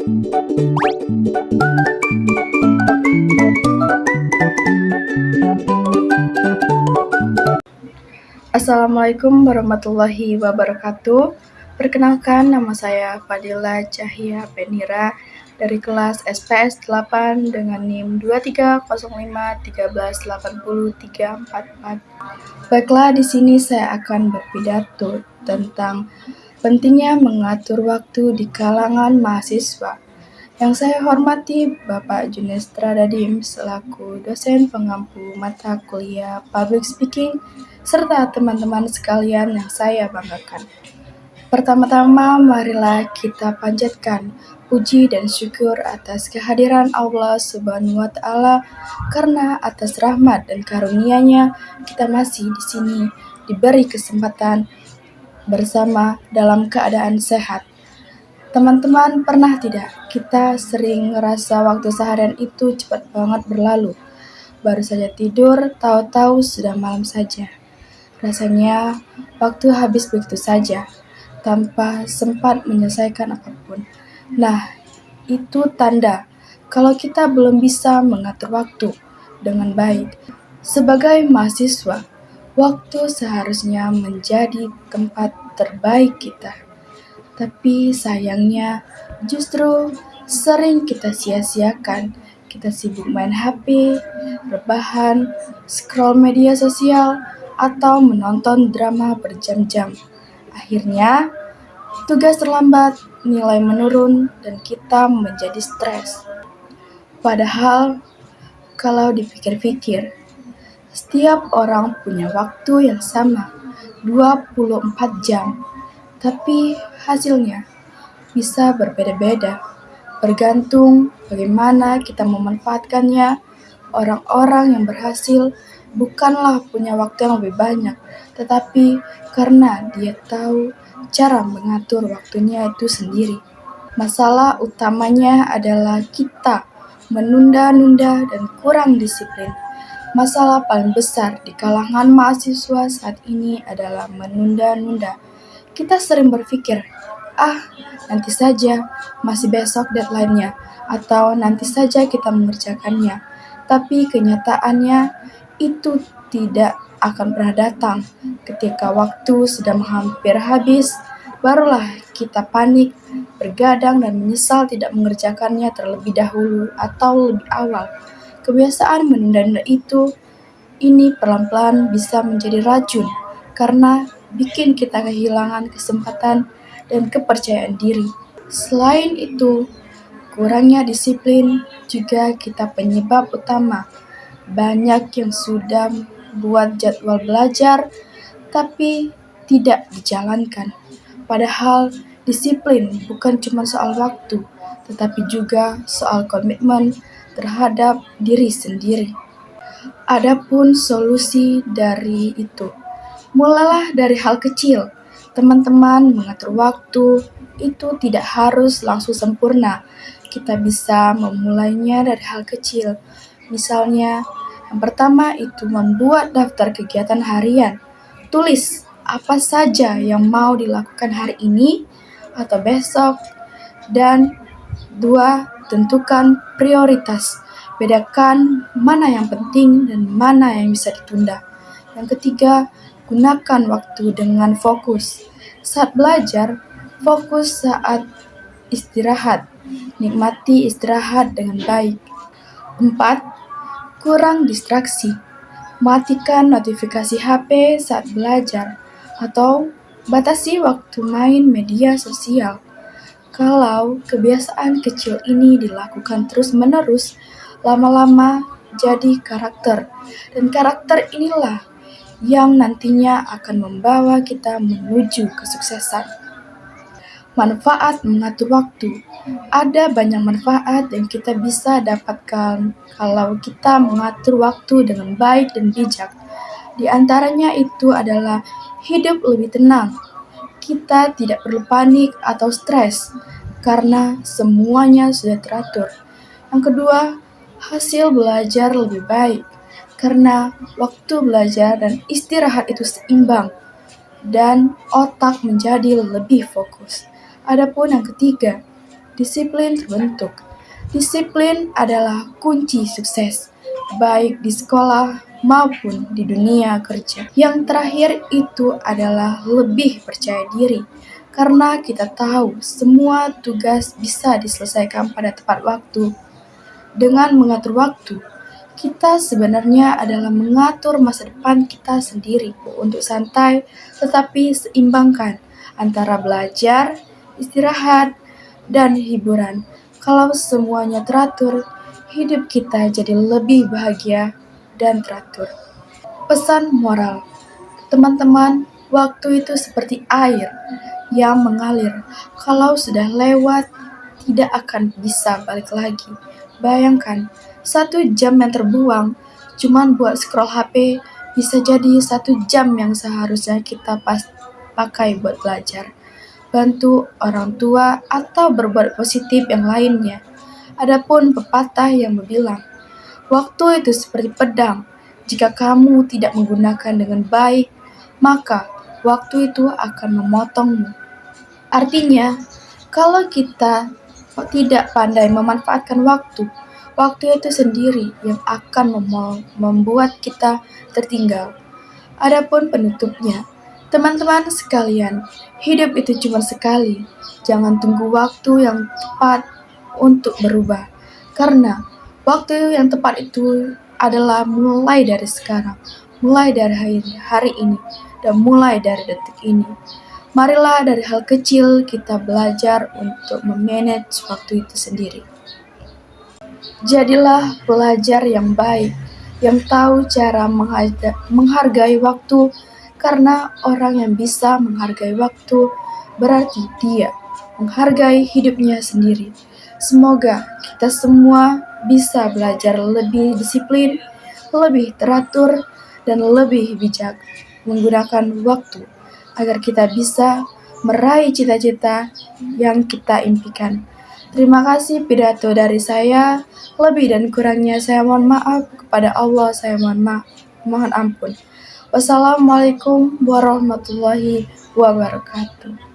Assalamualaikum warahmatullahi wabarakatuh. Perkenalkan, nama saya Fadila Cahya Penira dari kelas SPS 8 dengan NIM 2305138034. Baiklah, di sini saya akan berpidato tentang pentingnya mengatur waktu di kalangan mahasiswa. Yang saya hormati Bapak Junestra Dadim selaku dosen pengampu mata kuliah Public Speaking, serta teman-teman sekalian yang saya banggakan. Pertama-tama, marilah kita panjatkan puji dan syukur atas kehadiran Allah Subhanahu wa Ta'ala, karena atas rahmat dan karunia-Nya kita masih di sini diberi kesempatan bersama dalam keadaan sehat. Teman-teman, pernah tidak kita sering ngerasa waktu seharian itu cepat banget berlalu? Baru saja tidur, tahu-tahu sudah malam saja. Rasanya waktu habis begitu saja, tanpa sempat menyelesaikan apapun. Nah, itu tanda kalau kita belum bisa mengatur waktu dengan baik. Sebagai mahasiswa, waktu seharusnya menjadi tempat terbaik kita. Tapi sayangnya justru sering kita sia-siakan. Kita sibuk main HP, rebahan, scroll media sosial, atau menonton drama berjam-jam. Akhirnya, tugas terlambat, nilai menurun, dan kita menjadi stres. Padahal, kalau dipikir-pikir, setiap orang punya waktu yang sama, 24 jam. Tapi hasilnya bisa berbeda-beda, bergantung bagaimana kita memanfaatkannya. Orang-orang yang berhasil bukanlah punya waktu yang lebih banyak, tetapi karena dia tahu cara mengatur waktunya itu sendiri. Masalah utamanya adalah kita menunda-nunda dan kurang disiplin. Masalah paling besar di kalangan mahasiswa saat ini adalah menunda-nunda. Kita sering berpikir, nanti saja, masih besok deadline-nya, atau nanti saja kita mengerjakannya. Tapi kenyataannya itu tidak akan pernah datang. Ketika waktu sudah hampir habis, barulah kita panik, bergadang, dan menyesal tidak mengerjakannya terlebih dahulu atau lebih awal. Kebiasaan menunda-nunda ini pelan-pelan bisa menjadi racun, karena bikin kita kehilangan kesempatan dan kepercayaan diri. Selain itu, kurangnya disiplin juga kita penyebab utama. Banyak yang sudah buat jadwal belajar, tapi tidak dijalankan. Padahal disiplin bukan cuma soal waktu, tetapi juga soal komitmen terhadap diri sendiri. Adapun solusi dari itu, mulailah dari hal kecil. Teman-teman, mengatur waktu itu tidak harus langsung sempurna. Kita bisa memulainya dari hal kecil. Misalnya, yang pertama itu membuat daftar kegiatan harian. Tulis apa saja yang mau dilakukan hari ini atau besok. Dan dua, tentukan prioritas. Bedakan mana yang penting dan mana yang bisa ditunda. Yang ketiga, gunakan waktu dengan fokus. Saat belajar, fokus. Saat istirahat, nikmati istirahat dengan baik. 4. Kurang distraksi. Matikan notifikasi HP saat belajar atau batasi waktu main media sosial. Kalau kebiasaan kecil ini dilakukan terus-menerus, lama-lama jadi karakter. Dan karakter inilah yang nantinya akan membawa kita menuju kesuksesan. Manfaat mengatur waktu. Ada banyak manfaat yang kita bisa dapatkan kalau kita mengatur waktu dengan baik dan bijak. Di antaranya itu adalah hidup lebih tenang. Kita tidak perlu panik atau stres karena semuanya sudah teratur. Yang kedua, hasil belajar lebih baik karena waktu belajar dan istirahat itu seimbang dan otak menjadi lebih fokus. Adapun yang ketiga, disiplin terbentuk. Disiplin adalah kunci sukses, baik di sekolah maupun di dunia kerja. Yang terakhir itu adalah lebih percaya diri, karena kita tahu semua tugas bisa diselesaikan pada tepat waktu. Dengan mengatur waktu, kita sebenarnya adalah mengatur masa depan kita sendiri untuk santai, tetapi seimbangkan antara belajar, istirahat, dan hiburan. Kalau semuanya teratur, hidup kita jadi lebih bahagia dan teratur. Pesan moral, teman-teman, waktu itu seperti air yang mengalir. Kalau sudah lewat, tidak akan bisa balik lagi. Bayangkan, 1 jam yang terbuang cuman buat scroll HP bisa jadi 1 jam yang seharusnya kita pakai buat belajar, bantu orang tua, atau berbuat positif yang lainnya. Adapun pepatah yang bilang, waktu itu seperti pedang. Jika kamu tidak menggunakan dengan baik, maka waktu itu akan memotongmu. Artinya, kalau kita tidak pandai memanfaatkan waktu, waktu itu sendiri yang akan membuat kita tertinggal. Adapun penutupnya, teman-teman sekalian, hidup itu cuma sekali. Jangan tunggu waktu yang tepat untuk berubah. Karena waktu yang tepat itu adalah mulai dari sekarang, mulai dari hari ini, dan mulai dari detik ini. Marilah dari hal kecil kita belajar untuk memanage waktu itu sendiri. Jadilah pelajar yang baik, yang tahu cara menghargai waktu, karena orang yang bisa menghargai waktu berarti dia menghargai hidupnya sendiri. Semoga kita semua bisa belajar lebih disiplin, lebih teratur, dan lebih bijak menggunakan waktu agar kita bisa meraih cita-cita yang kita impikan. Terima kasih pidato dari saya. Lebih dan kurangnya saya mohon maaf, kepada Allah saya mohon ampun. Wassalamualaikum warahmatullahi wabarakatuh.